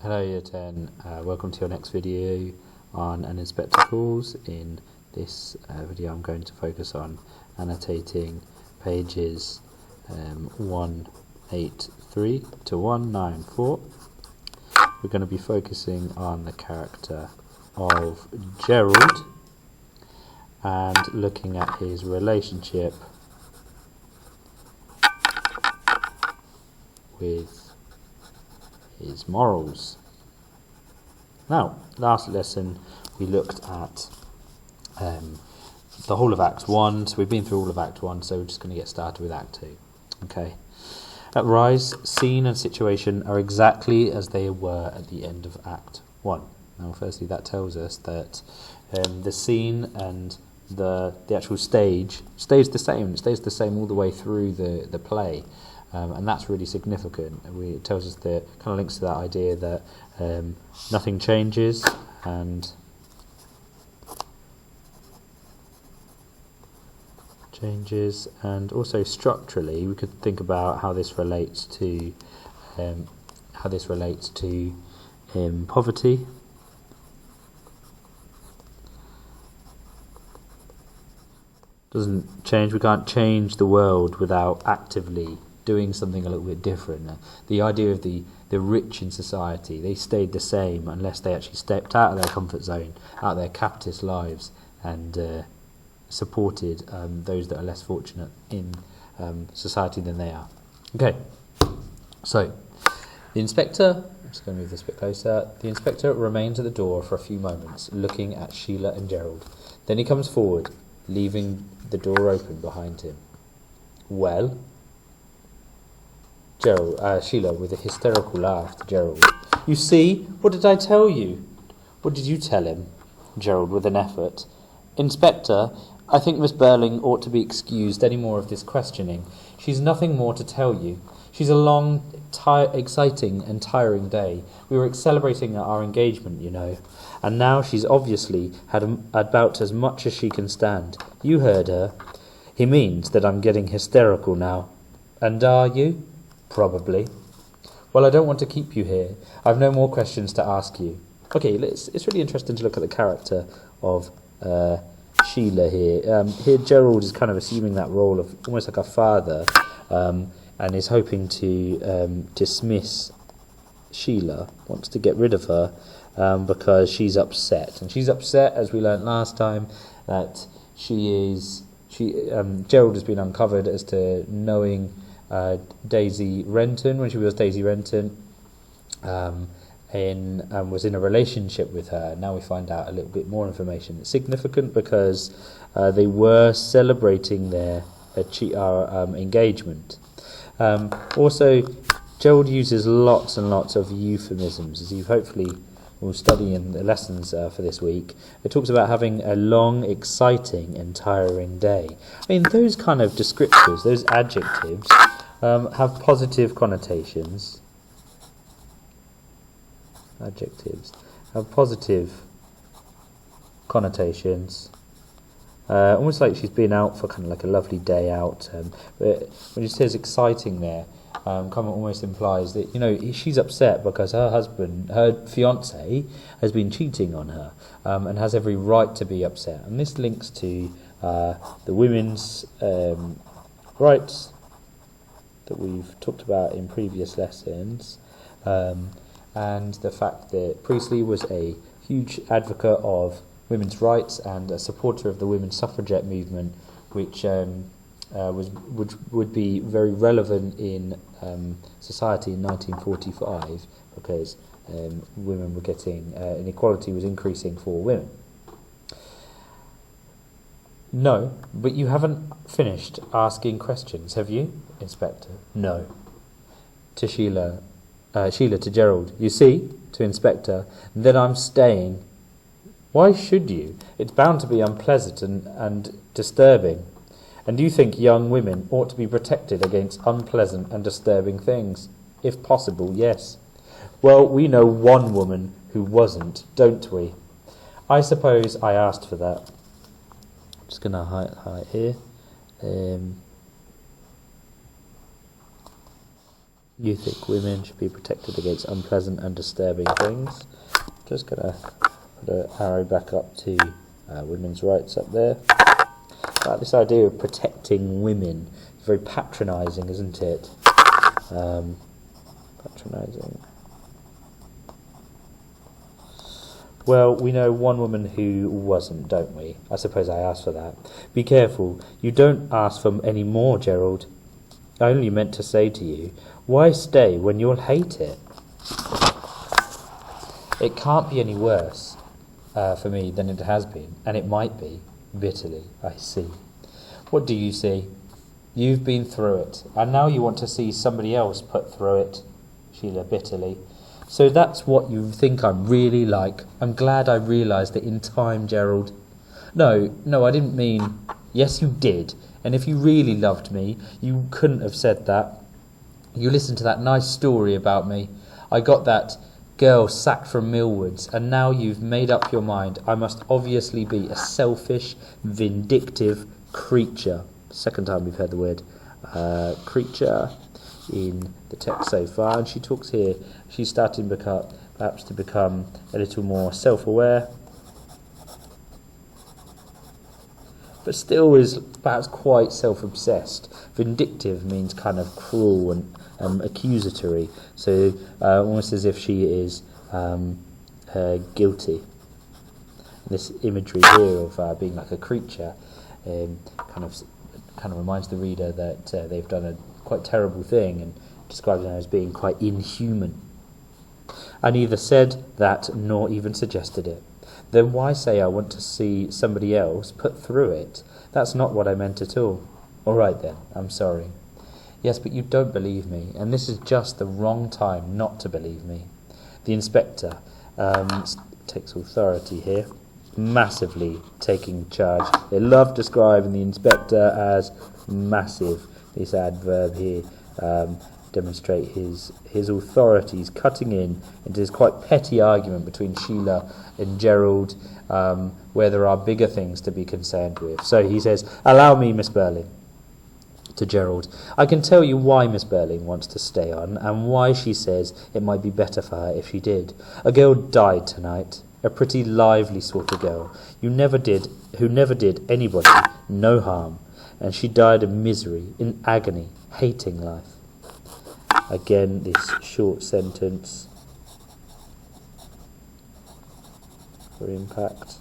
Hello Year 10, welcome to your next video on an Inspector Calls. In this video I'm going to focus on annotating pages 183 to 194. We're going to be focusing on the character of Gerald and looking at his relationship with his morals. Now, last lesson we looked at the whole of Act 1, so we've been through all of Act 1, so we're just going to get started with Act 2. Okay. At Rise, scene and situation are exactly as they were at the end of Act 1. Now, firstly, that tells us that the scene and the actual stage stays the same. It stays the same all the way through the play. And that's really significant. It tells us that, kind of links to that idea that nothing changes, and also structurally we could think about how this relates to poverty. Doesn't change. We can't change the world without actively doing something a little bit different. The idea of the rich in society, they stayed the same unless they actually stepped out of their comfort zone, out of their capitalist lives, and supported those that are less fortunate in society than they are. Okay, so the inspector, I'm just going to move this a bit closer. The inspector remains at the door for a few moments, looking at Sheila and Gerald. Then he comes forward, leaving the door open behind him. Well? Sheila, with a hysterical laugh to Gerald. You see, what did I tell you? What did you tell him? Gerald, with an effort. Inspector, I think Miss Burling ought to be excused any more of this questioning. She's nothing more to tell you. She's a long, exciting and tiring day. We were celebrating our engagement, you know, and now she's obviously had about as much as she can stand. You heard her. He means that I'm getting hysterical now. And are you? Probably. Well, I don't want to keep you here. I've no more questions to ask you. Okay, it's really interesting to look at the character of Sheila here. Here Gerald is kind of assuming that role of almost like a father, and is hoping to dismiss Sheila, wants to get rid of her because she's upset. And she's upset, as we learnt last time, that Gerald has been uncovered as to knowing Daisy Renton when she was Daisy Renton, was in a relationship with her. Now we find out a little bit more information. It's significant because they were celebrating their engagement. Also, Gerald uses lots and lots of euphemisms, as you hopefully will study in the lessons for this week. It talks about having a long, exciting and tiring day. I mean, those kind of descriptors, those adjectives, have positive connotations. Adjectives have positive connotations. Almost like she's been out for kind of like a lovely day out. But when she says exciting there, kind of almost implies that, you know, she's upset because her fiancé, has been cheating on her, and has every right to be upset. And this links to the women's rights that we've talked about in previous lessons, and the fact that Priestley was a huge advocate of women's rights and a supporter of the women's suffragette movement, which would be very relevant in society in 1945, because women were getting inequality was increasing for women. No, but you haven't finished asking questions, have you, Inspector? No. To Sheila to Gerald. You see, to Inspector, then I'm staying. Why should you? It's bound to be unpleasant and disturbing. And you think young women ought to be protected against unpleasant and disturbing things? If possible, yes. Well, we know one woman who wasn't, don't we? I suppose I asked for that. I'm just going to highlight here. You think women should be protected against unpleasant and disturbing things. Just going to put an arrow back up to women's rights up there. This idea of protecting women is very patronising, isn't it? Patronising. Well, we know one woman who wasn't, don't we? I suppose I asked for that. Be careful. You don't ask for any more, Gerald. I only meant to say to you, why stay when you'll hate it? It can't be any worse for me than it has been, and it might be, bitterly, I see. What do you see? You've been through it, and now you want to see somebody else put through it, Sheila bitterly. So that's what you think I'm really like. I'm glad I realised it in time, Gerald. No, I didn't mean... Yes, you did. And if you really loved me, you couldn't have said that. You listened to that nice story about me. I got that girl sacked from Millwoods, and now you've made up your mind. I must obviously be a selfish, vindictive creature. Second time we've heard the word creature in the text so far. And she talks here, she's starting perhaps to become a little more self-aware, but still is perhaps quite self-obsessed. Vindictive means kind of cruel and accusatory, so almost as if she is guilty. This imagery here of being like a creature kind of reminds the reader that they've done a quite terrible thing, and describes her as being quite inhuman. I neither said that nor even suggested it. Then why say I want to see somebody else put through it? That's not what I meant at all. All right then, I'm sorry. Yes, but you don't believe me, and this is just the wrong time not to believe me. The inspector takes authority here, massively taking charge. They love describing the inspector as massive. This adverb here demonstrate his authorities, cutting in into this quite petty argument between Sheila and Gerald, where there are bigger things to be concerned with. So he says, allow me, Miss Burling, to Gerald. I can tell you why Miss Burling wants to stay on, and why she says it might be better for her if she did. A girl died tonight, a pretty lively sort of girl, who never did anybody no harm, and she died of misery, in agony, hating life. Again, this short sentence for impact.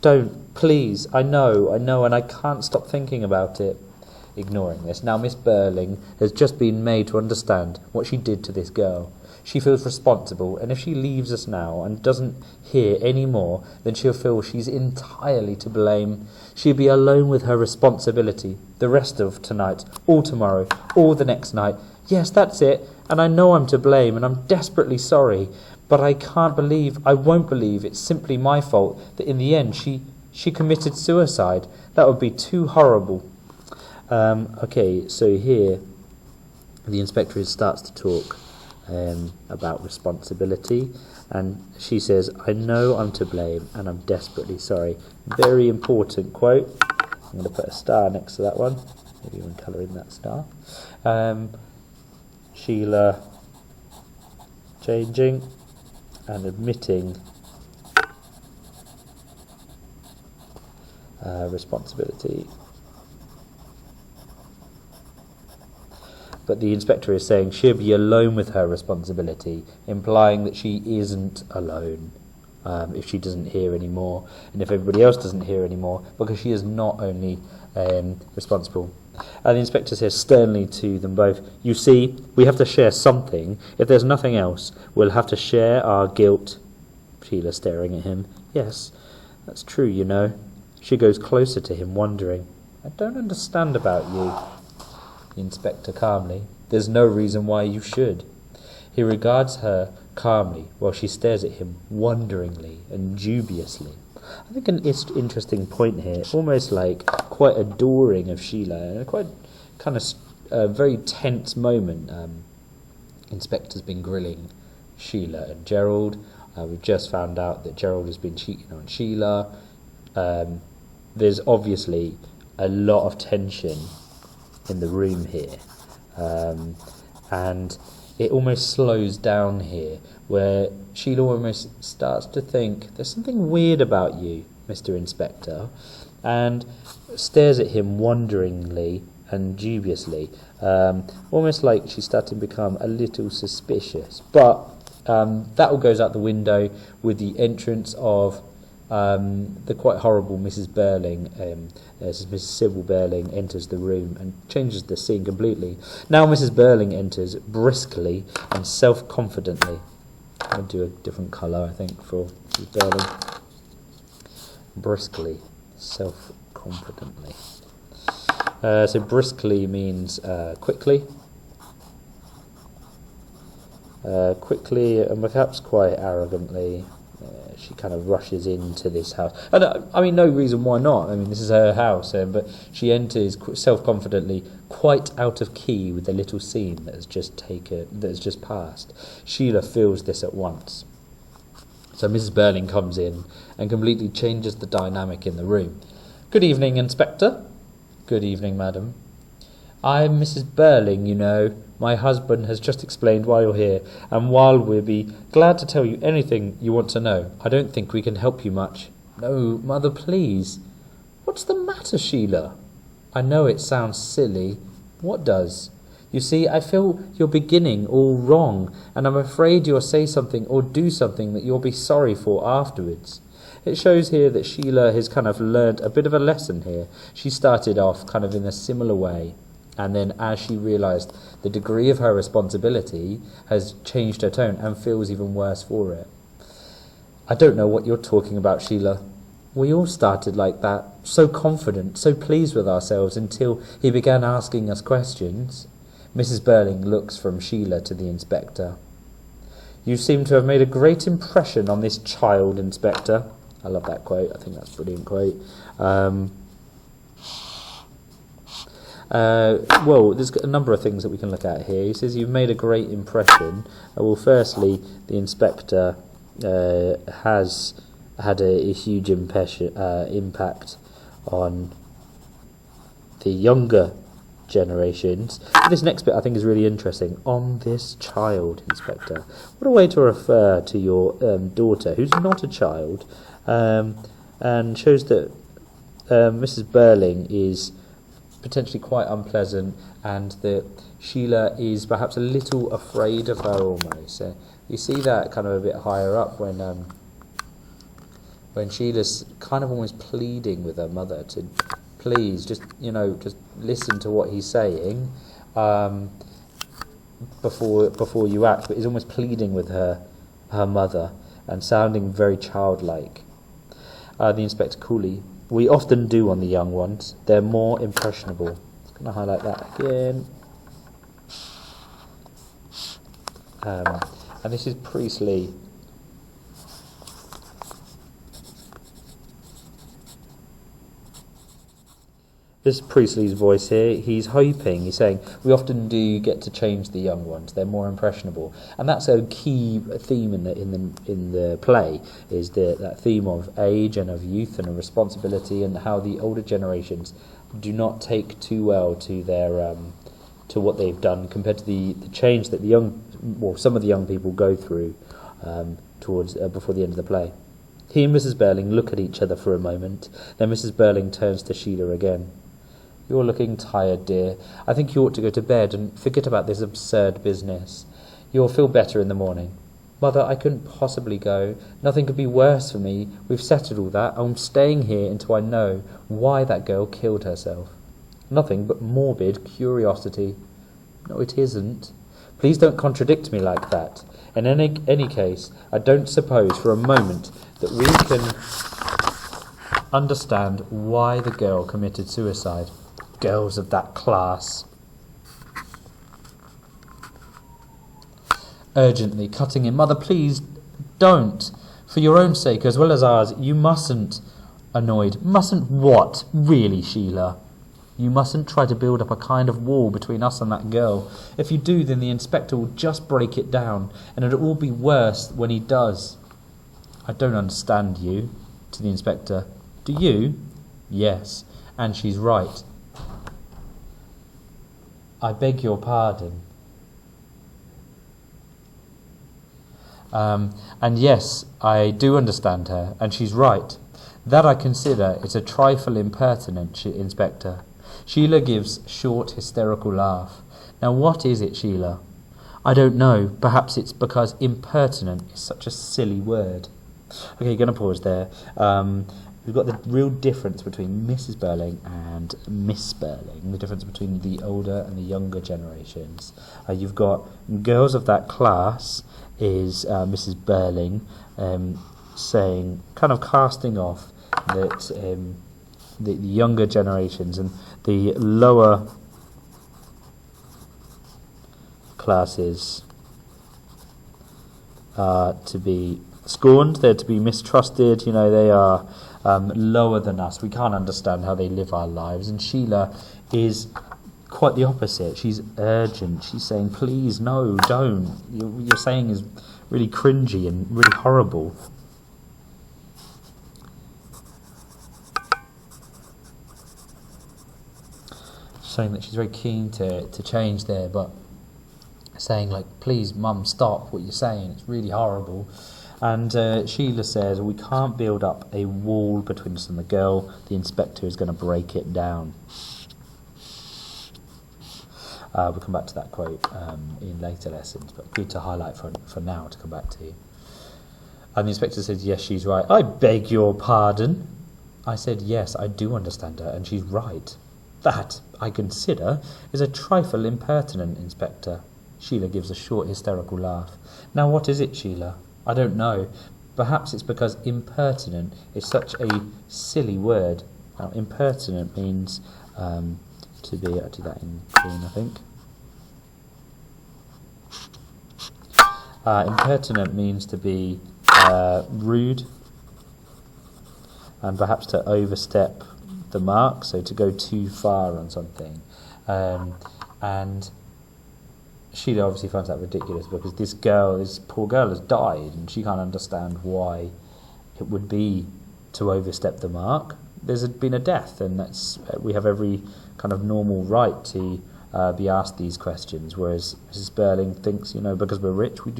Don't, please, I know, and I can't stop thinking about it. Ignoring this. Now Miss Burling has just been made to understand what she did to this girl. She feels responsible, and if she leaves us now and doesn't hear any more, then she'll feel she's entirely to blame. She'll be alone with her responsibility the rest of tonight, all tomorrow, all the next night. Yes, that's it, and I know I'm to blame, and I'm desperately sorry, but I won't believe it's simply my fault that in the end she committed suicide. That would be too horrible. Okay, so here the inspector starts to talk about responsibility, and she says, I know I'm to blame and I'm desperately sorry. Very important quote. I'm going to put a star next to that one, maybe even colour in that star. Sheila changing and admitting responsibility. But the inspector is saying she'll be alone with her responsibility, implying that she isn't alone if she doesn't hear anymore, and if everybody else doesn't hear anymore, because she is not only responsible. And the inspector says sternly to them both, you see, we have to share something. If there's nothing else, we'll have to share our guilt. Sheila staring at him. Yes, that's true, you know. She goes closer to him, wondering. I don't understand about you. The inspector calmly. There's no reason why you should. He regards her calmly while she stares at him wonderingly and dubiously. I think an interesting point here, almost like quite adoring of Sheila, and a quite kind of very tense moment. Inspector's been grilling Sheila and Gerald. We've just found out that Gerald has been cheating on Sheila. There's obviously a lot of tension in the room here. And it almost slows down here, where Sheila almost starts to think, there's something weird about you, Mr. Inspector, and stares at him wonderingly and dubiously, almost like she's starting to become a little suspicious. But that all goes out the window with the entrance of the quite horrible Mrs. Burling. Mrs. Sybil Burling enters the room and changes the scene completely. Now Mrs. Burling enters briskly and self-confidently. I'll do a different colour, I think, for Mrs. Burling. Briskly, self-confidently. So briskly means quickly. Quickly and perhaps quite arrogantly. She kind of rushes into this house. And I mean, no reason why not. I mean, this is her house, but she enters self-confidently, quite out of key with the little scene that has just passed. Sheila feels this at once. So Mrs. Burling comes in and completely changes the dynamic in the room. Good evening, Inspector. Good evening, madam. I'm Mrs. Burling, you know. My husband has just explained why you're here, and while we'll be glad to tell you anything you want to know, I don't think we can help you much. No, mother, please. What's the matter, Sheila? I know it sounds silly. What does? You see, I feel you're beginning all wrong, and I'm afraid you'll say something or do something that you'll be sorry for afterwards. It shows here that Sheila has kind of learnt a bit of a lesson here. She started off kind of in a similar way, and then as she realised the degree of her responsibility has changed her tone and feels even worse for it. I don't know what you're talking about, Sheila. We all started like that, so confident, so pleased with ourselves, until he began asking us questions. Mrs. Burling looks from Sheila to the inspector. You seem to have made a great impression on this child, Inspector. I love that quote. I think that's a brilliant quote. Well, there's a number of things that we can look at here. He says you've made a great impression. Well, firstly, the inspector has had a huge impact on the younger generations. This next bit I think is really interesting. On this child, Inspector. What a way to refer to your daughter, who's not a child, and shows that Mrs. Burling is potentially quite unpleasant, and that Sheila is perhaps a little afraid of her almost. You see that kind of a bit higher up when Sheila's kind of almost pleading with her mother to please just listen to what he's saying before you act, but is almost pleading with her mother and sounding very childlike. The inspector coolly. We often do on the young ones. They're more impressionable. I'm going to highlight that again. And this is Priestley. This is Priestley's voice here. He's saying, we often do get to change the young ones. They're more impressionable. And that's a key theme in the play, is that theme of age and of youth and of responsibility, and how the older generations do not take too well to their to what they've done compared to the change that some of the young people go through towards before the end of the play. He and Mrs. Burling look at each other for a moment. Then Mrs. Burling turns to Sheila again. You're looking tired, dear. I think you ought to go to bed and forget about this absurd business. You'll feel better in the morning. Mother, I couldn't possibly go. Nothing could be worse for me. We've settled all that. I'm staying here until I know why that girl killed herself. Nothing but morbid curiosity. No, it isn't. Please don't contradict me like that. In any case, I don't suppose for a moment that we can understand why the girl committed suicide. Girls of that class. Urgently, cutting in. Mother, please don't. For your own sake as well as ours, you mustn't. Annoyed. Mustn't what? Really, Sheila? You mustn't try to build up a kind of wall between us and that girl. If you do, then the inspector will just break it down, and it'll all be worse when he does. I don't understand you. To the inspector. Do you? Yes. And she's right. I beg your pardon. And yes, I do understand her, and she's right. That I consider is a trifle impertinent, Inspector. Sheila gives short, hysterical laugh. Now what is it, Sheila? I don't know. Perhaps it's because impertinent is such a silly word. Okay, you're going to pause there. We've got the real difference between Mrs. Burling and Miss Burling, the difference between the older and the younger generations. You've got girls of that class is Mrs. Burling saying, kind of casting off that the younger generations and the lower classes are to be scorned, they're to be mistrusted, you know, they are lower than us. We can't understand how they live our lives. And Sheila is quite the opposite. She's urgent. She's saying, please, no, don't. What you're saying is really cringy and really horrible. Showing that she's very keen to change there, but saying, like, please, Mum, stop what you're saying. It's really horrible. And Sheila says, we can't build up a wall between us and the girl. The inspector is going to break it down. We'll come back to that quote in later lessons, but good to highlight for now to come back to. And the inspector says, yes, she's right. I beg your pardon. I said, yes, I do understand her, and she's right. That, I consider, is a trifle impertinent, Inspector. Sheila gives a short, hysterical laugh. Now, what is it, Sheila? I don't know. Perhaps it's because impertinent is such a silly word. Now, impertinent means to be... I'll do that in green, I think. Impertinent means to be rude and perhaps to overstep the mark, so to go too far on something. And Sheila obviously finds that ridiculous because this poor girl has died and she can't understand why it would be to overstep the mark. There's been a death, and we have every kind of normal right to be asked these questions, whereas Mrs. Burling thinks, because we're rich, we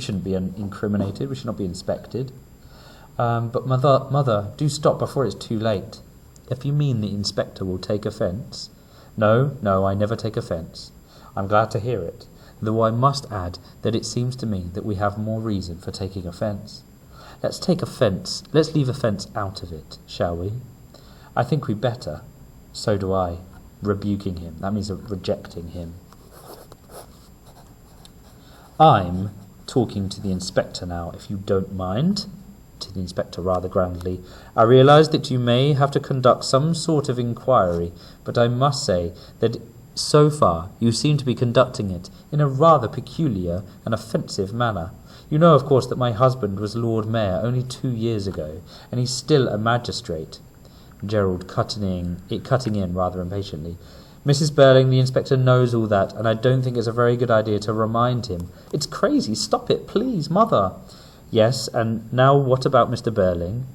shouldn't be incriminated, we should not be inspected. But mother, do stop before it's too late. If you mean the inspector will take offence... No, I never take offence. I'm glad to hear it, though I must add that it seems to me that we have more reason for taking offence. Let's leave offence out of it, shall we? I think we'd better. So do I. Rebuking him. That means rejecting him. I'm talking to the inspector now, if you don't mind. To the inspector rather grandly. I realise that you may have to conduct some sort of inquiry, but I must say that so far you seem to be conducting it in a rather peculiar and offensive manner. You know, of course, that my husband was Lord Mayor only 2 years ago, and he's still a magistrate. Gerald cutting in rather impatiently. Mrs. Burling, the inspector knows all that, and I don't think it's a very good idea to remind him. It's crazy. Stop it, please, Mother. Yes, and now what about Mr. Burling?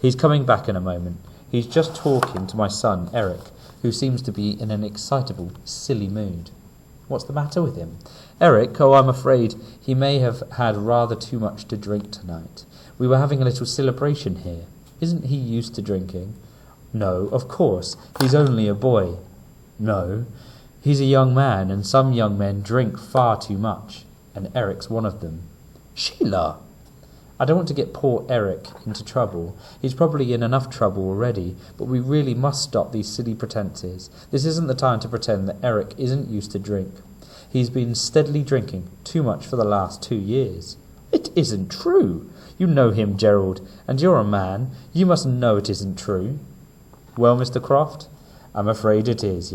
He's coming back in a moment. He's just talking to my son, Eric, who seems to be in an excitable, silly mood. What's the matter with him? Eric, I'm afraid he may have had rather too much to drink tonight. We were having a little celebration here. Isn't he used to drinking? No, of course. He's only a boy. No, he's a young man, and some young men drink far too much, and Eric's one of them. Sheila! I don't want to get poor Eric into trouble. He's probably in enough trouble already, but we really must stop these silly pretences. This isn't the time to pretend that Eric isn't used to drink. He's been steadily drinking too much for the last 2 years. It isn't true. You know him, Gerald, and you're a man. You must know it isn't true. Well, Mr. Croft, I'm afraid it is,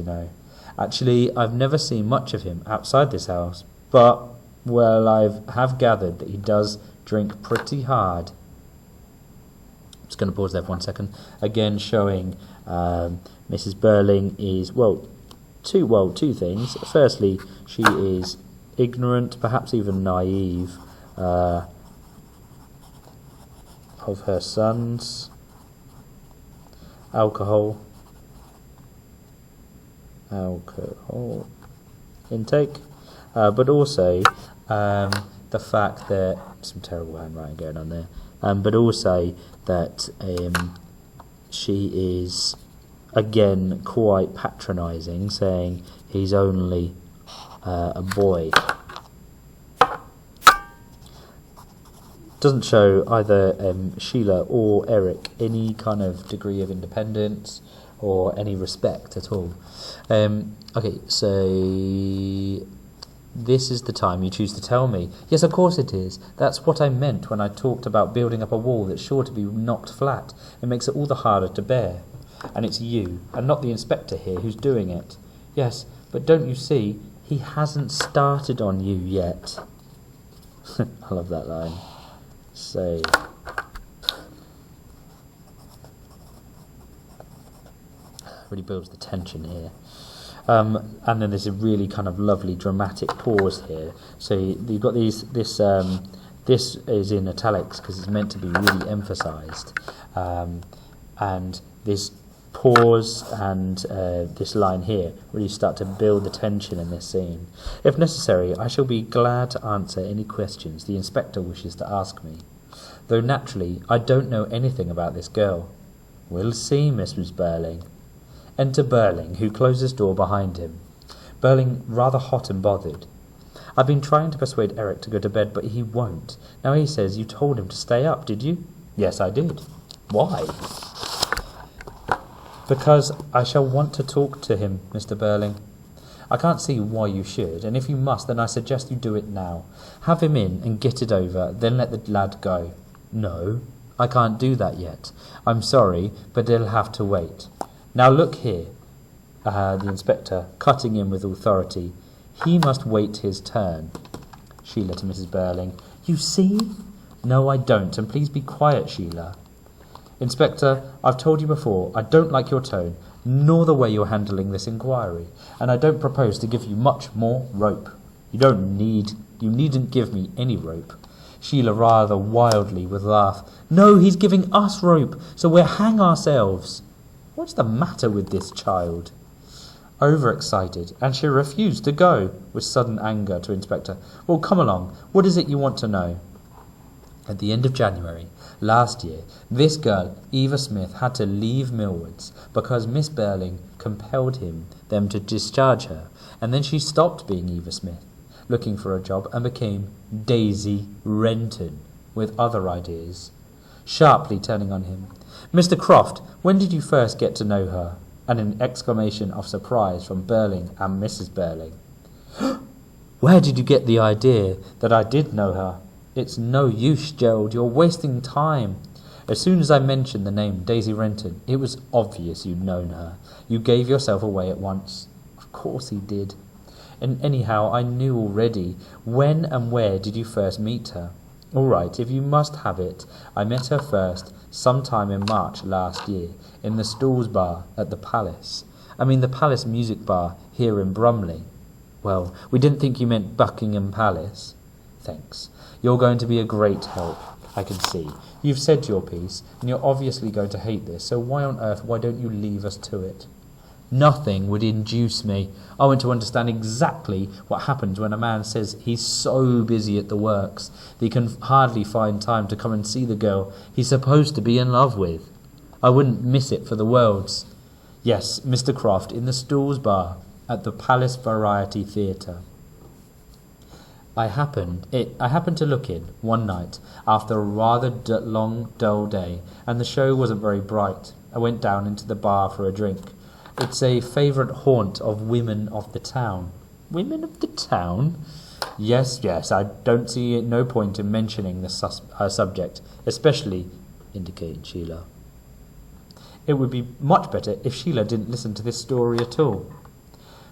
Actually, I've never seen much of him outside this house, but, well, I have gathered that he does drink pretty hard. I'm just going to pause there for 1 second. Again, showing Mrs. Burling is, two things. Firstly, she is ignorant, perhaps even naive, of her son's alcohol. intake, but also the fact that some terrible handwriting going on there, but also that she is again quite patronising, saying he's only a boy. Doesn't show either Sheila or Eric any kind of degree of independence or any respect at all. Okay, so this is the time you choose to tell me. Yes, of course it is. That's what I meant when I talked about building up a wall that's sure to be knocked flat. It makes it all the harder to bear. And it's you, and not the inspector here, who's doing it. Yes, but don't you see, he hasn't started on you yet. I love that line. So, really builds the tension here. And then there's a really kind of lovely dramatic pause here. So you've got this is in italics because it's meant to be really emphasised. And this pause and this line here really start to build the tension in this scene. If necessary, I shall be glad to answer any questions the inspector wishes to ask me, though naturally I don't know anything about this girl. We'll see, Mrs. Burling. Enter Burling, who closed his door behind him. Burling rather hot and bothered. I've been trying to persuade Eric to go to bed, but he won't. Now he says you told him to stay up, did you? Yes, I did. Why? Because I shall want to talk to him, Mr. Burling. I can't see why you should, and if you must, then I suggest you do it now. Have him in and get it over, then let the lad go. No, I can't do that yet. I'm sorry, but he'll have to wait. Now look here, the inspector, cutting in with authority. He must wait his turn. Sheila to Mrs. Burling. You see? No, I don't, and please be quiet, Sheila. Inspector, I've told you before, I don't like your tone, nor the way you're handling this inquiry, and I don't propose to give you much more rope. You needn't give me any rope. Sheila rather wildly with a laugh. No, he's giving us rope, so we'll hang ourselves. What's the matter with this child? Overexcited, and she refused to go, with sudden anger to Inspector. Well, come along, what is it you want to know? At the end of January last year, this girl, Eva Smith, had to leave Millwards because Miss Burling compelled them to discharge her, and then she stopped being Eva Smith, looking for a job, and became Daisy Renton, with other ideas. Sharply turning on him. Mr. Croft, when did you first get to know her? And an exclamation of surprise from Burling and Mrs. Burling. Where did you get the idea that I did know her? It's no use, Gerald, you're wasting time. As soon as I mentioned the name Daisy Renton, it was obvious you'd known her. You gave yourself away at once. Of course he did. And anyhow, I knew already. When and where did you first meet her? All right, if you must have it, I met her first sometime in March last year, in the Stalls Bar at the Palace. The Palace Music Bar here in Brumley. Well, we didn't think you meant Buckingham Palace. Thanks. You're going to be a great help, I can see. You've said your piece, and you're obviously going to hate this, so why don't you leave us to it? Nothing would induce me. I want to understand exactly what happens when a man says he's so busy at the works that he can hardly find time to come and see the girl he's supposed to be in love with. I wouldn't miss it for the worlds. Yes, Mr. Croft, in the Stalls Bar at the Palace Variety Theatre. I happened to look in one night after a rather long, dull day, and the show wasn't very bright. I went down into the bar for a drink. It's a favourite haunt of women of the town. Women of the town? Yes, I don't see no point in mentioning the subject, especially, indicating Sheila. It would be much better if Sheila didn't listen to this story at all.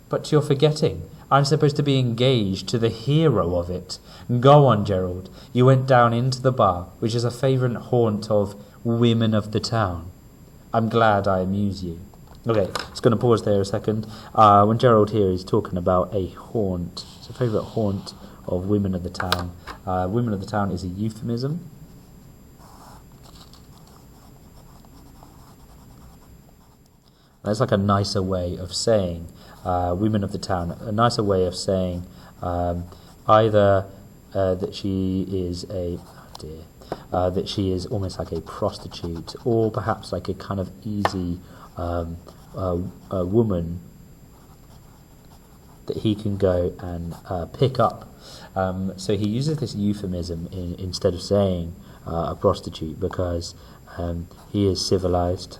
But you're forgetting. I'm supposed to be engaged to the hero of it. Go on, Gerald. You went down into the bar, which is a favourite haunt of women of the town. I'm glad I amuse you. Okay, just going to pause there a second. When Gerald here is talking about a haunt, it's a favourite haunt of women of the town. Women of the town is a euphemism. That's like a nicer way of saying women of the town. A nicer way of saying either that she is that she is almost like a prostitute, or perhaps like a kind of easy woman that he can go and pick up. So he uses this euphemism instead of saying a prostitute, because he is civilized,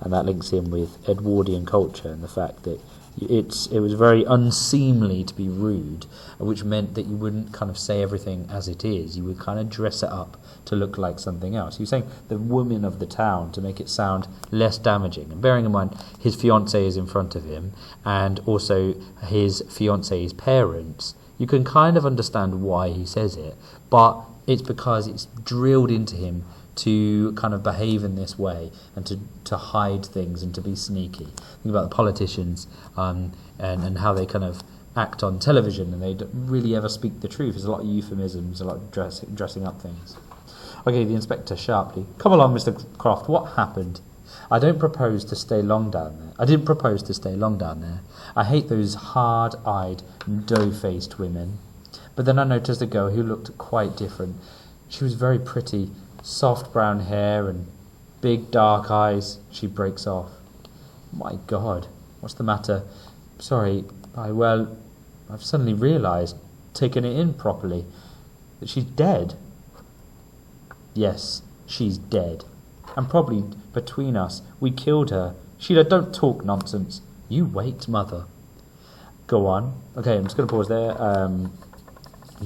and that links in with Edwardian culture and the fact that it was very unseemly to be rude, which meant that you wouldn't kind of say everything as it is. You would kind of dress it up to look like something else. He was saying the women of the town to make it sound less damaging. And bearing in mind his fiancée is in front of him, and also his fiancée's parents, you can kind of understand why he says it, but it's because it's drilled into him to kind of behave in this way and to hide things and to be sneaky. Think about the politicians and how they kind of act on television, and they don't really ever speak the truth. There's a lot of euphemisms, a lot of dressing up things. Okay, the inspector sharply. Come along, Mr. Croft, what happened? I didn't propose to stay long down there. I hate those hard-eyed, dough-faced women. But then I noticed a girl who looked quite different. She was very pretty, soft brown hair and big dark eyes. She breaks off. My God, what's the matter? Sorry, I've suddenly realised, taken it in properly, that she's dead. Yes, she's dead. And probably between us, we killed her. Sheila, don't talk nonsense. You wait, Mother. Go on. Okay, I'm just going to pause there.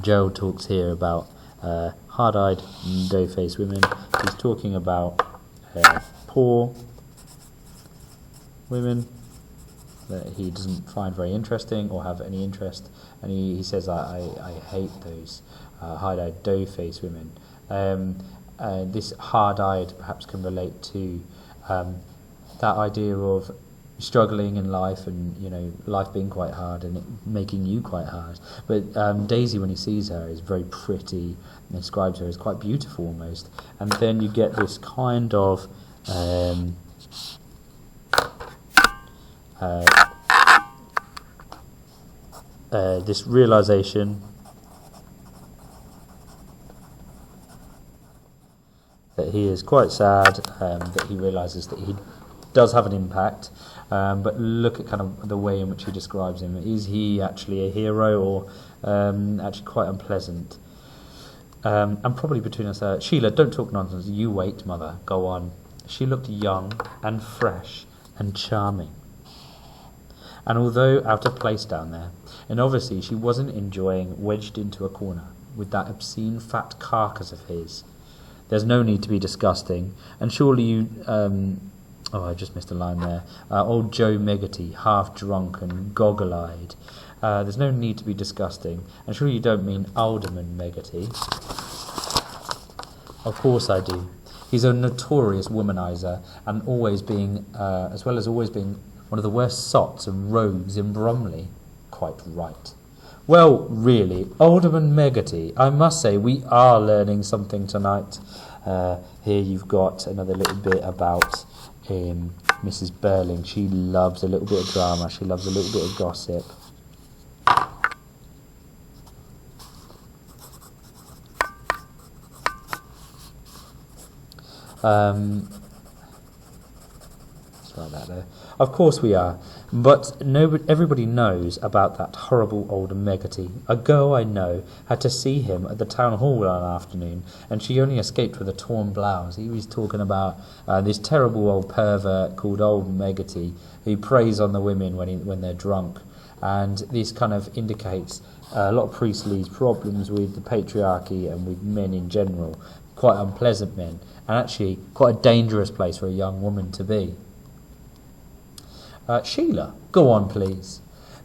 Gerald talks here about hard-eyed, dough-faced women. He's talking about poor women that he doesn't find very interesting or have any interest. And he says, I hate those hard-eyed, dough-faced women. This hard-eyed perhaps can relate to that idea of struggling in life, and life being quite hard and it making you quite hard. But Daisy, when he sees her, is very pretty and describes her as quite beautiful almost. And then you get this kind of this realization that he is quite sad, that he realizes that he does have an impact, but look at kind of the way in which he describes him. Is he actually a hero, or actually quite unpleasant? And probably between us, Sheila, don't talk nonsense. You wait, Mother. Go on. She looked young and fresh and charming, and although out of place down there, and obviously she wasn't enjoying wedged into a corner with that obscene fat carcass of his. There's no need to be disgusting, and surely you... I just missed a line there. Old Joe Meggerty, half drunk and goggle-eyed. There's no need to be disgusting. And surely you don't mean Alderman Meggerty? Of course I do. He's a notorious womanizer, and always being, as well as always being one of the worst sots and rogues in Bromley. Quite right. Well, really, Alderman Meggerty, I must say we are learning something tonight. Here you've got another little bit about Mrs. Burling. She loves a little bit of drama. She loves a little bit of gossip. Let's write that there. Of course we are, but everybody knows about that horrible old Meggerty. A girl I know had to see him at the town hall one afternoon, and she only escaped with a torn blouse. He was talking about this terrible old pervert called old Meggerty, who preys on the women when they're drunk, and this kind of indicates a lot of Priestley's problems with the patriarchy and with men in general, quite unpleasant men, and actually quite a dangerous place for a young woman to be. Sheila, go on, please.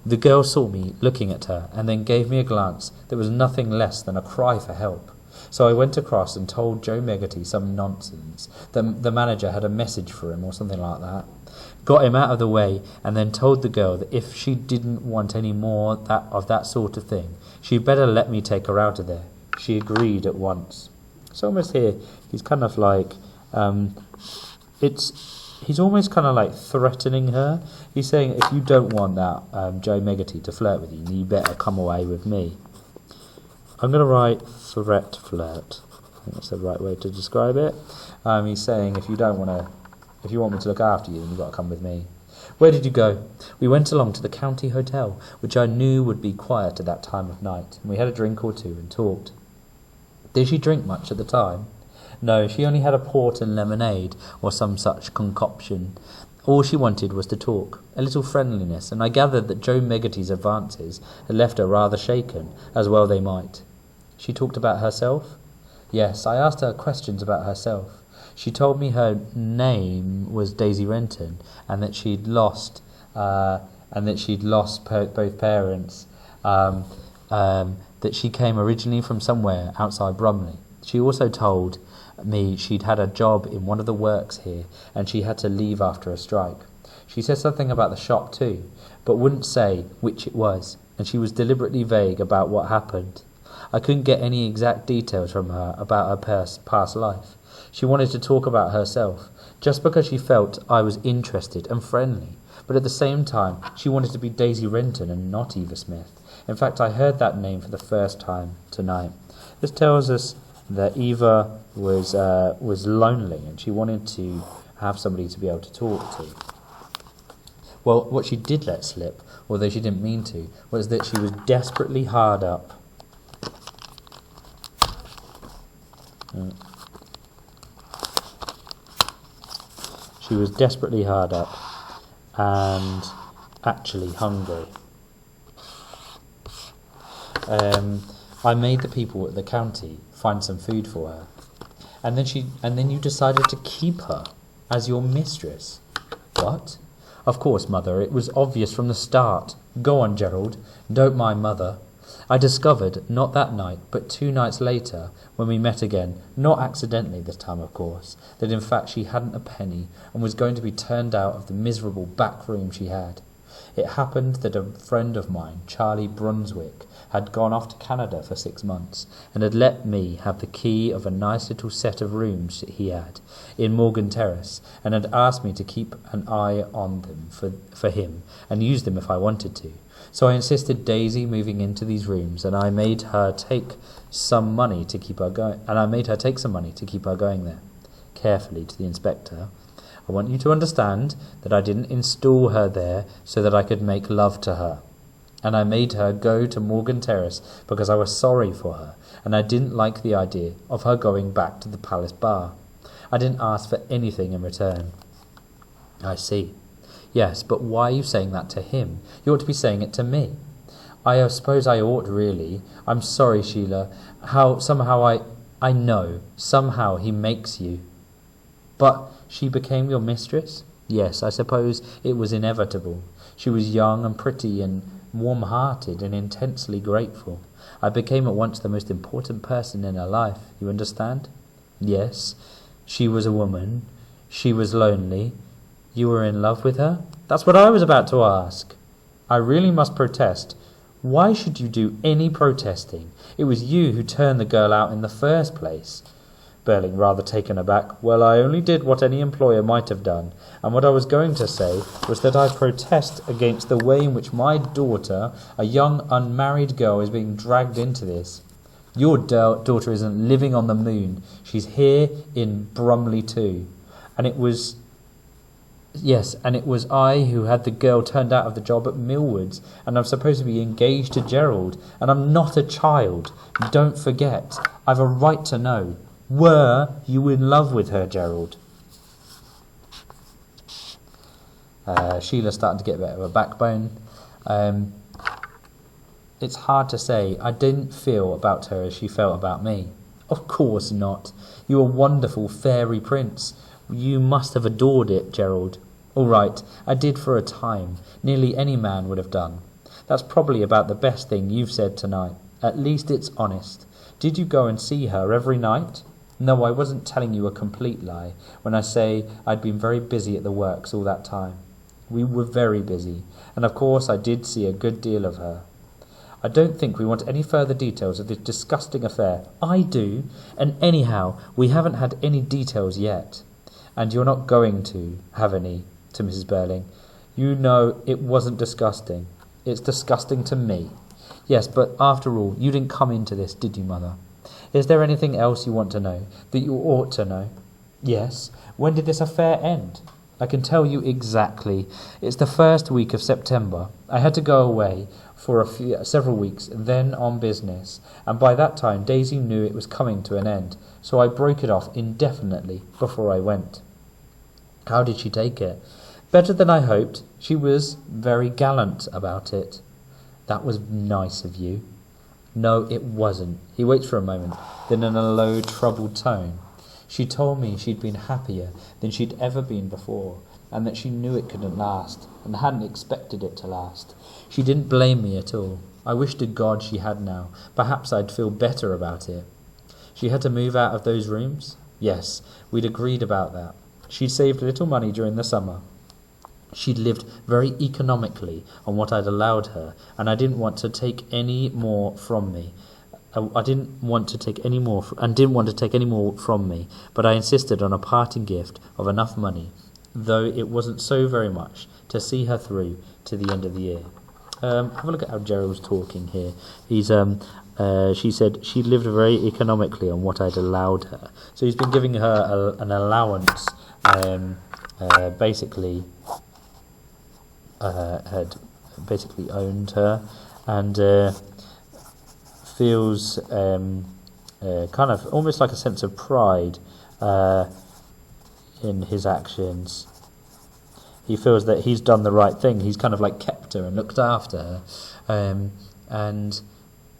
The girl saw me looking at her, and then gave me a glance that was nothing less than a cry for help. So I went across and told Joe Meggerty some nonsense. The manager had a message for him or something like that. Got him out of the way, and then told the girl that if she didn't want any more of that sort of thing, she'd better let me take her out of there. She agreed at once. So almost here, he's kind of like, it's he's almost kind of like threatening her. He's saying, if you don't want that Joe Meggerty to flirt with you, then you better come away with me. I'm going to write threat flirt. I think that's the right way to describe it. He's saying, if you want me to look after you, then you've got to come with me. Where did you go? We went along to the county hotel, which I knew would be quiet at that time of night, and we had a drink or two and talked. Did she drink much at the time? No, she only had a port and lemonade, or some such concoction. All she wanted was to talk, a little friendliness, and I gathered that Joe Meggerty's advances had left her rather shaken, as well they might. She talked about herself? Yes, I asked her questions about herself. She told me her name was Daisy Renton, and that she'd lost both parents. That she came originally from somewhere outside Bromley. She also told me she'd had a job in one of the works here, and she had to leave after a strike. She said something about the shop too, but wouldn't say which it was, and she was deliberately vague about what happened. I couldn't get any exact details from her about her past life. She wanted to talk about herself, just because she felt I was interested and friendly, but at the same time she wanted to be Daisy Renton and not Eva Smith. In fact, I heard that name for the first time tonight. This tells us that Eva was lonely, and she wanted to have somebody to be able to talk to. Well, what she did let slip, although she didn't mean to, was that she was desperately hard up. She was desperately hard up and actually hungry. I made the people at the county find some food for her, and then you decided to keep her as your mistress. What? Of course, Mother, it was obvious from the start. Go on, Gerald. Don't mind Mother. I discovered, not that night, but 2 nights later, when we met again, not accidentally this time, of course, that in fact she hadn't a penny, and was going to be turned out of the miserable back room she had. It happened that a friend of mine, Charlie Brunswick, had gone off to Canada for 6 months, and had let me have the key of a nice little set of rooms he had in Morgan Terrace, and had asked me to keep an eye on them for him, and use them if I wanted to. So I insisted Daisy moving into these rooms, and I made her take some money to keep her going. There. Carefully to the inspector, I want you to understand that I didn't install her there so that I could make love to her. And I made her go to Morgan Terrace because I was sorry for her, and I didn't like the idea of her going back to the Palace Bar. I didn't ask for anything in return. I see. Yes, but why are you saying that to him? You ought to be saying it to me. I suppose I ought, really. I'm sorry, Sheila. I know. Somehow he makes you. But she became your mistress? Yes, I suppose it was inevitable. She was young and pretty and warm-hearted and intensely grateful. I became at once the most important person in her life. You understand? Yes. She was a woman. She was lonely. You were in love with her? That's what I was about to ask. I really must protest. Why should you do any protesting? It was you who turned the girl out in the first place. Burling, rather taken aback. Well, I only did what any employer might have done, and what I was going to say was that I protest against the way in which my daughter, a young unmarried girl, is being dragged into this. Your daughter isn't living on the moon. She's here in Bromley too. And it was I who had the girl turned out of the job at Millwoods, and I'm supposed to be engaged to Gerald, and I'm not a child. Don't forget, I've a right to know. Were you in love with her, Gerald? Sheila's starting to get a bit of a backbone. It's hard to say. I didn't feel about her as she felt about me. Of course not. You're a wonderful fairy prince. You must have adored it, Gerald. All right, I did for a time. Nearly any man would have done. That's probably about the best thing you've said tonight. At least it's honest. Did you go and see her every night? No, I wasn't telling you a complete lie when I say I'd been very busy at the works all that time. We were very busy, and of course I did see a good deal of her. I don't think we want any further details of this disgusting affair. I do, and anyhow, we haven't had any details yet. And you're not going to have any, to Mrs. Burling. You know it wasn't disgusting. It's disgusting to me. Yes, but after all, you didn't come into this, did you, Mother? Is there anything else you want to know, that you ought to know? Yes. When did this affair end? I can tell you exactly. It's the first week of September. I had to go away for several weeks, then on business, and by that time Daisy knew it was coming to an end, so I broke it off indefinitely before I went. How did she take it? Better than I hoped. She was very gallant about it. That was nice of you. No, it wasn't. He waits for a moment, then in a low, troubled tone. She told me she'd been happier than she'd ever been before, and that she knew it couldn't last, and hadn't expected it to last. She didn't blame me at all. I wish to God she had now. Perhaps I'd feel better about it. She had to move out of those rooms? Yes, we'd agreed about that. She'd saved little money during the summer. She'd lived very economically on what I'd allowed her, and I didn't want to take any more from me. I didn't want to take any more from me, but I insisted on a parting gift of enough money, though it wasn't so very much, to see her through to the end of the year. Have a look at how Gerald's talking here. She said she'd lived very economically on what I'd allowed her. So he's been giving her an allowance, basically had basically owned her, and feels kind of almost like a sense of pride in his actions. He feels that he's done the right thing. He's kind of like kept her and looked after her, and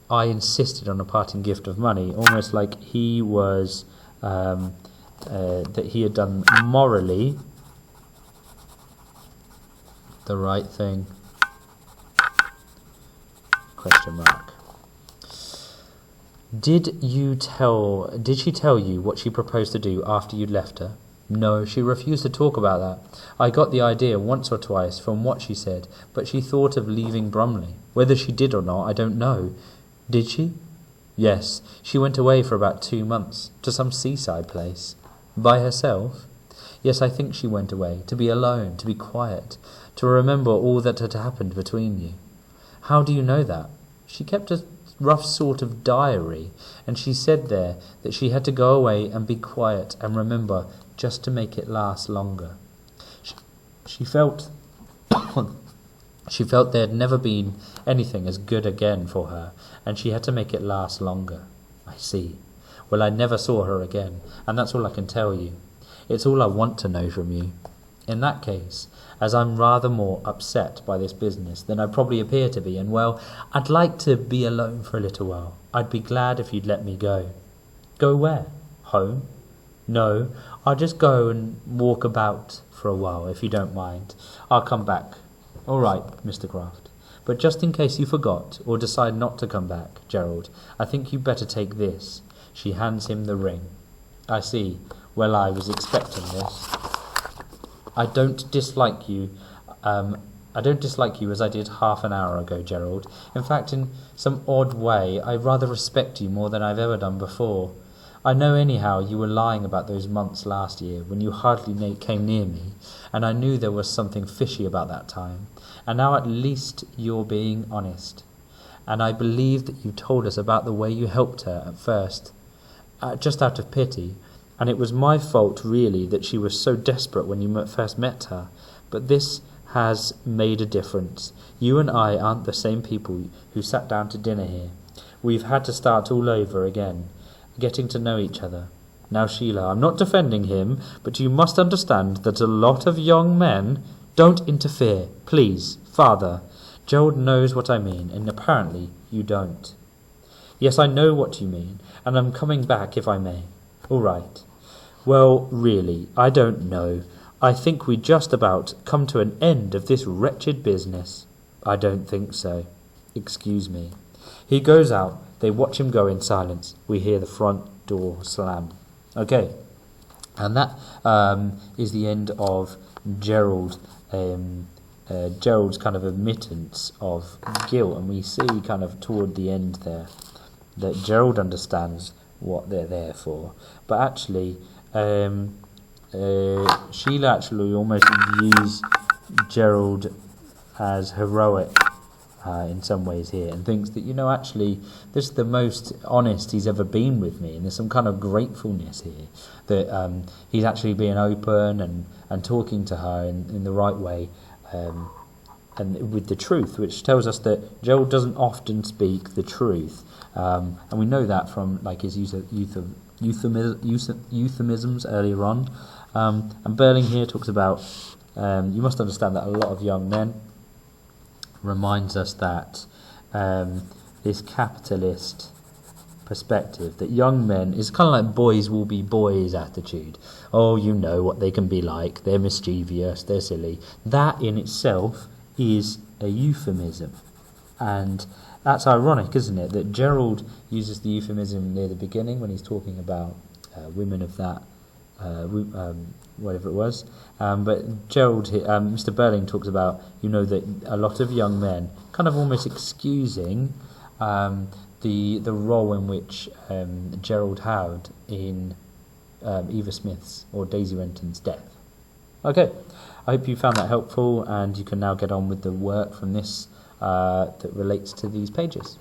I insisted on a parting gift of money, almost like he was that he had done morally the right thing. Question mark. Did she tell you what she proposed to do after you'd left her? No, she refused to talk about that. I got the idea once or twice from what she said, but she thought of leaving Bromley. Whether she did or not, I don't know. Did she? Yes, she went away for about 2 months, to some seaside place. By herself? Yes, I think she went away, to be alone, to be quiet, to remember all that had happened between you. How do you know that? She kept a rough sort of diary, and she said there that she had to go away and be quiet and remember, just to make it last longer. She felt she felt there had never been anything as good again for her, and she had to make it last longer. I see. Well, I never saw her again, and that's all I can tell you. It's all I want to know from you. In that case, as I'm rather more upset by this business than I probably appear to be, and well, I'd like to be alone for a little while. I'd be glad if you'd let me go. Go where? Home? No, I'll just go and walk about for a while, if you don't mind. I'll come back. All right, Mr. Croft. But just in case you forgot, or decide not to come back, Gerald, I think you'd better take this. She hands him the ring. I see. Well, I was expecting this. I don't dislike you as I did half an hour ago, Gerald. In fact, in some odd way, I rather respect you more than I've ever done before. I know anyhow you were lying about those months last year, when you hardly came near me, and I knew there was something fishy about that time. And now at least you're being honest. And I believe that you told us about the way you helped her at first, just out of pity. And it was my fault, really, that she was so desperate when you first met her. But this has made a difference. You and I aren't the same people who sat down to dinner here. We've had to start all over again, getting to know each other. Now, Sheila, I'm not defending him, but you must understand that a lot of young men... Don't interfere, please, Father. Gerald knows what I mean, and apparently you don't. Yes, I know what you mean, and I'm coming back if I may. All right. Well, really, I don't know. I think we just about come to an end of this wretched business. I don't think so. Excuse me. He goes out. They watch him go in silence. We hear the front door slam. Okay. And that is the end of Gerald's kind of admittance of guilt. And we see kind of toward the end there that Gerald understands what they're there for. But actually... Sheila actually almost views Gerald as heroic in some ways here, and thinks that, actually this is the most honest he's ever been with me, and there's some kind of gratefulness here that he's actually being open and talking to her in the right way, and with the truth, which tells us that Gerald doesn't often speak the truth, and we know that from his use of euphemisms earlier on. And Burling here talks about, you must understand that a lot of young men, reminds us that this capitalist perspective, that young men is kind of like boys will be boys attitude. Oh, you know what they can be like, they're mischievous, they're silly. That in itself is a euphemism. And that's ironic, isn't it, that Gerald uses the euphemism near the beginning when he's talking about women of that, whatever it was. But Gerald, Mr. Burling talks about, that a lot of young men, kind of almost excusing the role in which Gerald had in Eva Smith's or Daisy Renton's death. Okay, I hope you found that helpful, and you can now get on with the work from this that relates to these pages.